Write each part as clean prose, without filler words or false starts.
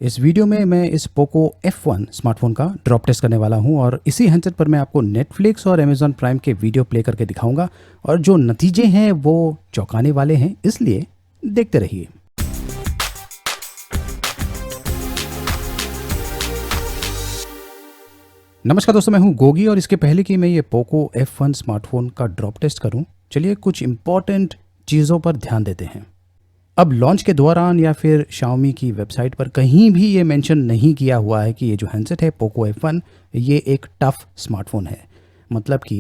इस वीडियो में मैं इस पोको F1 स्मार्टफोन का ड्रॉप टेस्ट करने वाला हूं और इसी हैंडसेट पर मैं आपको नेटफ्लिक्स और अमेज़ॉन प्राइम के वीडियो प्ले करके दिखाऊंगा और जो नतीजे हैं वो चौंकाने वाले हैं, इसलिए देखते रहिए। नमस्कार दोस्तों, मैं हूं गोगी और इसके पहले कि मैं ये पोको F1 स्मार्टफोन का ड्रॉप टेस्ट करूं, चलिए कुछ इंपॉर्टेंट चीज़ों पर ध्यान देते हैं। अब लॉन्च के दौरान या फिर Xiaomi की वेबसाइट पर कहीं भी ये मेंशन नहीं किया हुआ है कि ये जो हैंडसेट है पोको F1 ये एक टफ़ स्मार्टफोन है। मतलब कि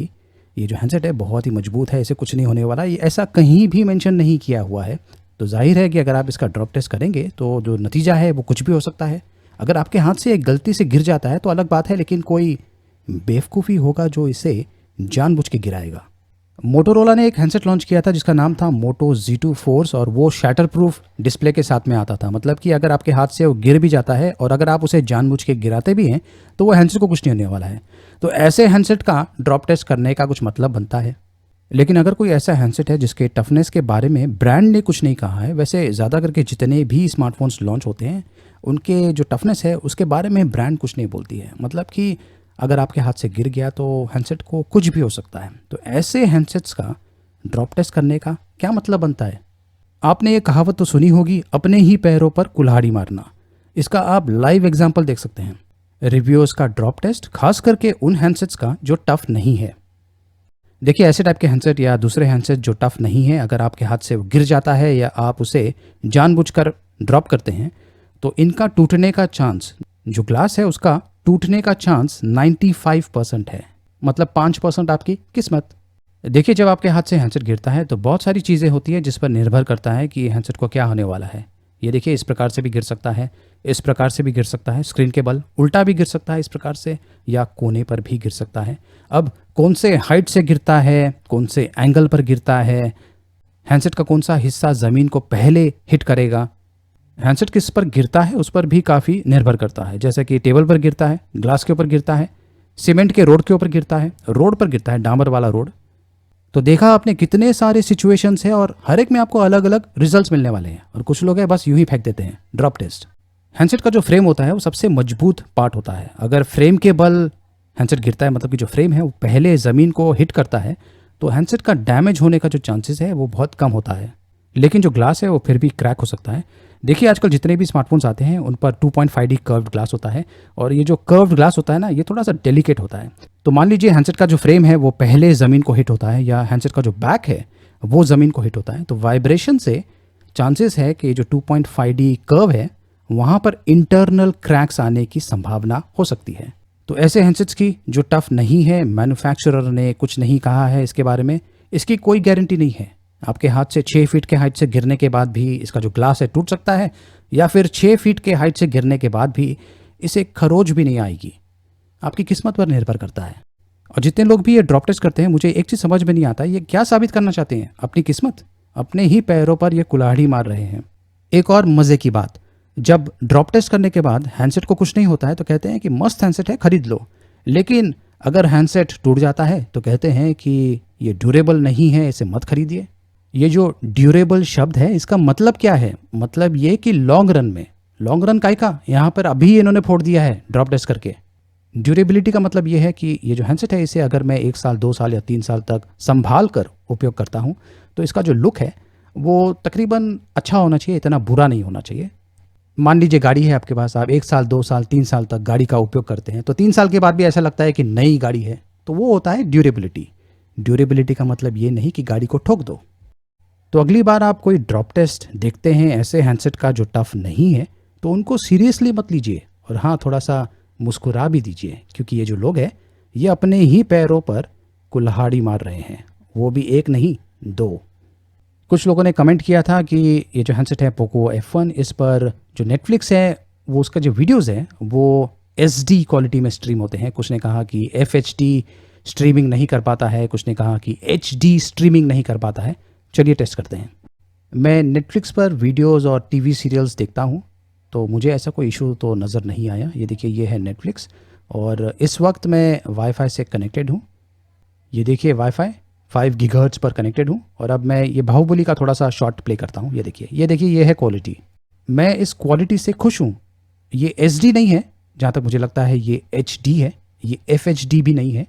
ये जो हैंडसेट है बहुत ही मजबूत है, इसे कुछ नहीं होने वाला, ये ऐसा कहीं भी मेंशन नहीं किया हुआ है। तो जाहिर है कि अगर आप इसका ड्रॉप टेस्ट करेंगे तो जो नतीजा है वो कुछ भी हो सकता है। अगर आपके हाथ से एक गलती से गिर जाता है तो अलग बात है, लेकिन कोई बेवकूफ़ी होगा जो इसे जानबूझ के गिराएगा। मोटोरोला ने एक हैंडसेट लॉन्च किया था जिसका नाम था मोटो Z2 फोर्स और वो शैटर प्रूफ डिस्प्ले के साथ में आता था। मतलब कि अगर आपके हाथ से वो गिर भी जाता है और अगर आप उसे जानबूझ के गिराते भी हैं तो वो हैंडसेट को कुछ नहीं होने वाला है। तो ऐसे हैंडसेट का ड्रॉप टेस्ट करने का कुछ मतलब बनता है। लेकिन अगर कोई ऐसा हैंडसेट है जिसके टफनेस के बारे में ब्रांड ने कुछ नहीं कहा है, वैसे ज़्यादा करके जितने भी स्मार्टफोन्स लॉन्च होते हैं उनके जो टफनेस है उसके बारे में ब्रांड कुछ नहीं बोलती है। मतलब कि अगर आपके हाथ से गिर गया तो हैंडसेट को कुछ भी हो सकता है। तो ऐसे हैंडसेट्स का ड्रॉप टेस्ट करने का क्या मतलब बनता है? आपने ये कहावत तो सुनी होगी, अपने ही पैरों पर कुल्हाड़ी मारना। इसका आप लाइव एग्जांपल देख सकते हैं। रिव्यूअर्स का ड्रॉप टेस्ट, खास करके उन हैंडसेट्स का जो टफ नहीं है। देखिए, ऐसे टाइप के हैंडसेट या दूसरे हैंडसेट जो टफ नहीं है, अगर आपके हाथ से वो गिर जाता है या आप उसे जानबूझकर ड्रॉप करते हैं तो इनका टूटने का चांस, जो ग्लास है उसका टूटने का चांस 95% है। मतलब 5% आपकी किस्मत। देखिए, जब आपके हाथ से हैंडसेट गिरता है तो बहुत सारी चीज़ें होती हैं जिस पर निर्भर करता है कि हैंडसेट को क्या होने वाला है। ये देखिए, इस प्रकार से भी गिर सकता है, इस प्रकार से भी गिर सकता है, स्क्रीन के बल उल्टा भी गिर सकता है इस प्रकार से, या कोने पर भी गिर सकता है। अब कौन से हाइट से गिरता है, कौन से एंगल पर गिरता है, हैंडसेट का कौन सा हिस्सा ज़मीन को पहले हिट करेगा, हैंडसेट किस पर गिरता है उस पर भी काफ़ी निर्भर करता है। जैसे कि टेबल पर गिरता है, ग्लास के ऊपर गिरता है, सीमेंट के रोड के ऊपर गिरता है, रोड पर गिरता है, डामर वाला रोड। तो देखा आपने कितने सारे सिचुएशंस हैं और हर एक में आपको अलग अलग रिजल्ट्स मिलने वाले हैं। और कुछ लोग हैं बस यूं ही फेंक देते हैं ड्रॉप टेस्ट। हैंडसेट का जो फ्रेम होता है वो सबसे मजबूत पार्ट होता है। अगर फ्रेम के बल हैंडसेट गिरता है, मतलब कि जो फ्रेम है वो पहले ज़मीन को हिट करता है, तो हैंडसेट का डैमेज होने का जो चांसेस है वो बहुत कम होता है। लेकिन जो ग्लास है वो फिर भी क्रैक हो सकता है। देखिए, आजकल जितने भी स्मार्टफोन्स आते हैं उन पर 2.5D कर्व्ड ग्लास होता है और ये जो कर्व्ड ग्लास होता है ना, ये थोड़ा सा डेलिकेट होता है। तो मान लीजिए हैंडसेट का जो फ्रेम है वो पहले ज़मीन को हिट होता है या हैंडसेट का जो बैक है वो ज़मीन को हिट होता है, तो वाइब्रेशन से चांसेस है कि जो 2.5D कर्व है वहाँ पर इंटरनल क्रैक्स आने की संभावना हो सकती है। तो ऐसे हैंडसेट्स की जो टफ नहीं है, मैन्युफैक्चरर ने कुछ नहीं कहा है इसके बारे में, इसकी कोई गारंटी नहीं है। आपके हाथ से 6 फीट के हाइट से गिरने के बाद भी इसका जो ग्लास है टूट सकता है, या फिर 6 फीट के हाइट से गिरने के बाद भी इसे खरोच भी नहीं आएगी। आपकी किस्मत पर निर्भर करता है। और जितने लोग भी ये ड्रॉप टेस्ट करते हैं, मुझे एक चीज़ समझ में नहीं आता, ये क्या साबित करना चाहते हैं? अपनी किस्मत, अपने ही पैरों पर ये कुल्हाड़ी मार रहे हैं। एक और मज़े की बात, जब ड्रॉप टेस्ट करने के बाद हैंडसेट को कुछ नहीं होता है तो कहते हैं कि मस्त हैंडसेट है, खरीद लो। लेकिन अगर हैंडसेट टूट जाता है तो कहते हैं कि ये ड्यूरेबल नहीं है, इसे मत खरीदिए। ये जो ड्यूरेबल शब्द है इसका मतलब क्या है? मतलब ये कि लॉन्ग रन में, लॉन्ग रन काय का यहाँ पर अभी इन्होंने फोड़ दिया है ड्रॉप टेस्ट करके। ड्यूरेबिलिटी का मतलब ये है कि ये जो हैंडसेट है इसे अगर मैं 1 साल 2 साल या 3 साल तक संभाल कर उपयोग करता हूँ तो इसका जो लुक है वो तकरीबन अच्छा होना चाहिए, इतना बुरा नहीं होना चाहिए। मान लीजिए गाड़ी है आपके पास, आप 1 साल 2 साल 3 साल तक गाड़ी का उपयोग करते हैं तो 3 साल के बाद भी ऐसा लगता है कि नई गाड़ी है, तो वो होता है ड्यूरेबिलिटी। ड्यूरेबिलिटी का मतलब ये नहीं कि गाड़ी को ठोक दो। तो अगली बार आप कोई ड्रॉप टेस्ट देखते हैं ऐसे हैंडसेट का जो टफ नहीं है तो उनको सीरियसली मत लीजिए, और हाँ, थोड़ा सा मुस्कुरा भी दीजिए, क्योंकि ये जो लोग हैं ये अपने ही पैरों पर कुल्हाड़ी मार रहे हैं, वो भी एक नहीं 2। कुछ लोगों ने कमेंट किया था कि ये जो हैंडसेट है पोको F1, इस पर जो नेटफ्लिक्स है वो उसका जो वीडियोज़ है वो HD क्वालिटी में स्ट्रीम होते हैं। कुछ ने कहा कि FHD स्ट्रीमिंग नहीं कर पाता है, कुछ ने कहा कि HD स्ट्रीमिंग नहीं कर पाता है। चलिए टेस्ट करते हैं। मैं नेटफ्लिक्स पर वीडियोज़ और TV सीरियल्स देखता हूँ तो मुझे ऐसा कोई इशू तो नज़र नहीं आया। ये देखिए, ये है नेटफ्लिक्स और इस वक्त मैं वाईफाई से कनेक्टेड हूँ। ये देखिए, वाईफाई 5 गीगाहर्ट्ज़ पर कनेक्टेड हूँ। और अब मैं ये बाहुबली का थोड़ा सा शॉर्ट प्ले करता हूँ। ये देखिए, ये देखिए, ये है क्वालिटी। मैं इस क्वालिटी से खुश हूँ। ये SD नहीं है, जहाँ तक मुझे लगता है ये HD है, ये FHD भी नहीं है।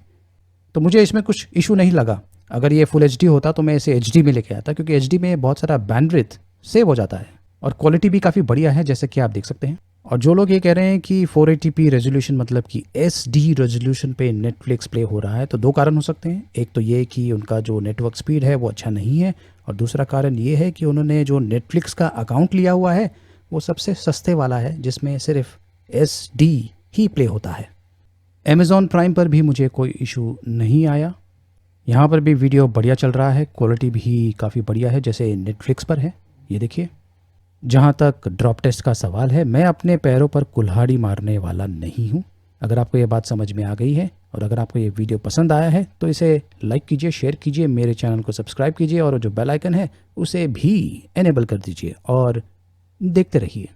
तो मुझे इसमें कुछ इशू नहीं लगा। अगर ये फुल HD होता तो मैं इसे HD में लेके आता, क्योंकि HD में बहुत सारा बैंडविड्थ सेव हो जाता है और क्वालिटी भी काफ़ी बढ़िया है, जैसे कि आप देख सकते हैं। और जो लोग ये कह रहे हैं कि 480p रेजोल्यूशन मतलब कि SD रेजोल्यूशन पे नेटफ्लिक्स प्ले हो रहा है, तो दो कारण हो सकते हैं। एक तो ये कि उनका जो नेटवर्क स्पीड है वो अच्छा नहीं है, और दूसरा कारण ये है कि उन्होंने जो नेटफ्लिक्स का अकाउंट लिया हुआ है वो सबसे सस्ते वाला है, जिसमें सिर्फ SD ही प्ले होता है। अमेज़ॉन प्राइम पर भी मुझे कोई इशू नहीं आया। यहाँ पर भी वीडियो बढ़िया चल रहा है, क्वालिटी भी काफ़ी बढ़िया है, जैसे नेटफ्लिक्स पर है। ये देखिए। जहाँ तक ड्रॉप टेस्ट का सवाल है, मैं अपने पैरों पर कुल्हाड़ी मारने वाला नहीं हूँ। अगर आपको ये बात समझ में आ गई है और अगर आपको ये वीडियो पसंद आया है तो इसे लाइक कीजिए, शेयर कीजिए, मेरे चैनल को सब्सक्राइब कीजिए और जो बेल आइकन है उसे भी इनेबल कर दीजिए और देखते रहिए।